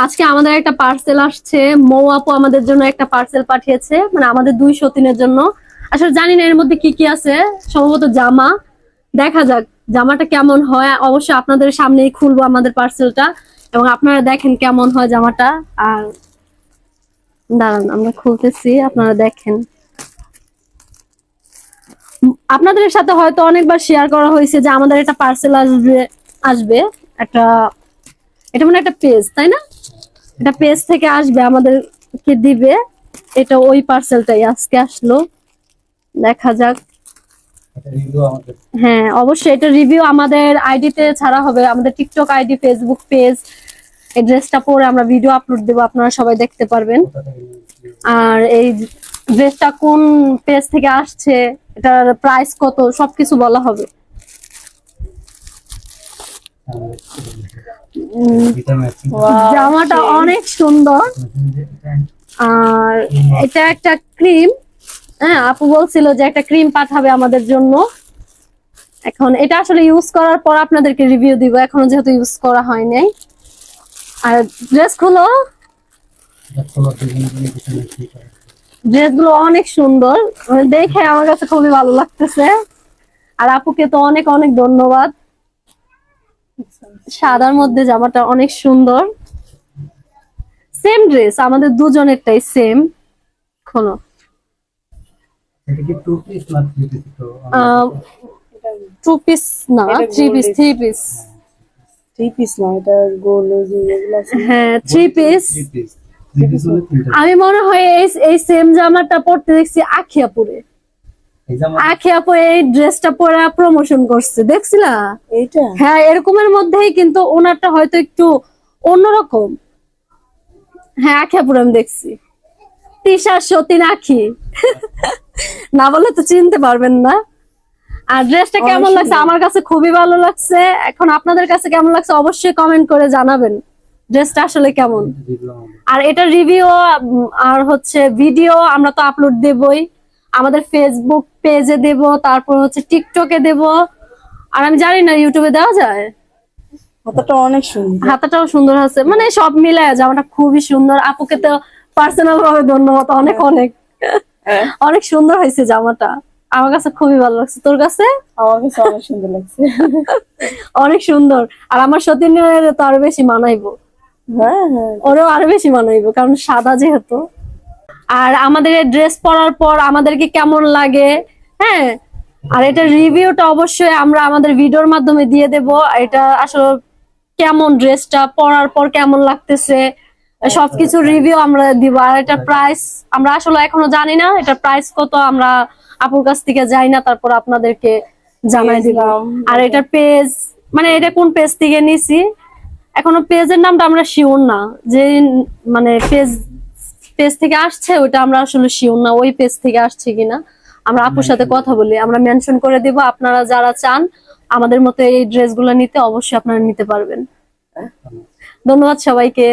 আজকে আমাদের একটা পার্সেল আসছে। মৌ আপু আমাদের জন্য একটা পার্সেল পাঠিয়েছে, মানে আমাদের 2 সতীনের জন্য। আসলে জানি না এর মধ্যে কি কি আছে, সম্ভবত জামা। দেখা যাক জামাটা কেমন হয়, অবশ্যই আপনাদের সামনেই খুলবো আমাদের পার্সেলটা, এবং আপনারা দেখেন কেমন হয় জামাটা। আর দাঁড়ান আমরা খুলতেছি, আপনারা দেখেন। আপনাদের সাথে হয়তো অনেকবার শেয়ার করা হয়েছে যে আমাদের একটা পার্সেল আসবে আসবে একটা, এটা মানে একটা পেজ, তাই না? এটা পেজ থেকে আসবে, আমাদেরকে দিবে। এটা ওই পার্সেলটাই আজকে আসলো। দেখা যাক। হ্যাঁ অবশ্যই এটা রিভিউ আমাদের আইডিতে ছাড়া হবে, আমাদের টিকটক আইডি, ফেসবুক পেজ। এই ড্রেসটা পরে আমরা ভিডিও আপলোড দেবো, আপনারা সবাই দেখতে পারবেন। আর এই ড্রেসটা কোন পেজ থেকে আসছে, এটার প্রাইস কত, সবকিছু বলা হবে। জামাটা অনেক সুন্দর। আর এটা একটা ক্রিম। হ্যাঁ আপু বলছিল যে একটা ক্রিম পাঠাবে আমাদের জন্য। এখন এটা আসলে ইউজ করার পর আপনাদেরকে রিভিউ দিব, এখনো যেহেতু ইউজ করা হয় নাই। আর ড্রেস গুলো অনেক সুন্দর, দেখে আমার কাছে খুবই ভালো লাগতেছে। আর আপুকে তো অনেক অনেক ধন্যবাদ। সাদার মধ্যে জামাটা অনেক সুন্দর। সেম ড্রেস আমাদের দুজনেরটাই সেম। খোলো। টু পিস না, থ্রি পিস। থ্রি পিস না, এটা গোল যেগুলো আছে। হ্যাঁ থ্রি পিস। আমি মনে হয় এই সেম জামাটা পরতে দেখছি আখিয়াপুরে। আখিয়াপু এই ড্রেসটা পরে প্রমোশন করছে, দেখছিলা? এইটা হ্যাঁ এরকমের মধ্যেই, কিন্তু ওনারটা হয়তো একটু অন্যরকম। হ্যাঁ আখিয়াপুরে আমি দেখছি। তিশা সতীন আখি না বলে তো চিনতে পারবেন না। আর ড্রেসটা কেমন লাগছে? আমার কাছে খুবই ভালো লাগছে। এখন আপনাদের কাছে কেমন লাগছে অবশ্যই কমেন্ট করে জানাবেন ড্রেসটা আসলে কেমন। আর এটা রিভিউ আর হচ্ছে ভিডিও আমরা তো আপলোড দেবই, আমাদের ফেসবুক পেজে দেব, তারপর হচ্ছে টিকটকে দেব। আর আমি জানি না ইউটিউবে দেওয়া যায়। হাতাটা অনেক সুন্দর, হাতাটাও সুন্দর আছে, মানে সব মিলায় জামাটা খুবই সুন্দর। আপুকে তো পার্সোনাল ভাবে ধন্যবাদ, অনেক অনেক অনেক সুন্দর হয়েছে জামাটা। আমার কাছে খুবই ভালো লাগছে। তোর কাছে? আমার কাছে অনেক সুন্দর লাগছে। অনেক সুন্দর। আর আমার সতীনের তো আরো বেশি মানাইবো। হ্যাঁ হ্যাঁ, ওরেও আরো বেশি মানাইবো, কারণ সাদা যেহেতু। আর আমাদের ড্রেস পরার পর আমাদেরকে কেমন লাগে, হ্যাঁ, আর এটা রিভিউটা অবশ্যই আমরা আমাদের ভিডিওর মাধ্যমে দিয়ে দেব। এটা আসলে কেমন, ড্রেসটা পরার পর কেমন লাগতেছে, সবকিছু রিভিউ আমরা দিব। আর এটা প্রাইস আমরা আসলে এখনো জানি না, এটা প্রাইস কত আমরা আপুর কাছ থেকে যাই না, তারপর আপনাদেরকে জানাই দিলাম। আর এটা পেজ, মানে এটা কোন পেজ থেকে নিছি এখনো পেজের নামটা আমরা শিওর না, যে মানে পেজ থেকে আসছে ওটা আমরা আসলে শিওর না, ওই পেজ থেকে আসছে কিনা। আমরা আপুর সাথে কথা বলি, আমরা মেনশন করে দিব। আপনারা যারা চান আমাদের মতো এই ড্রেসগুলো নিতে, অবশ্যই আপনারা নিতে পারবেন। ধন্যবাদ সবাইকে।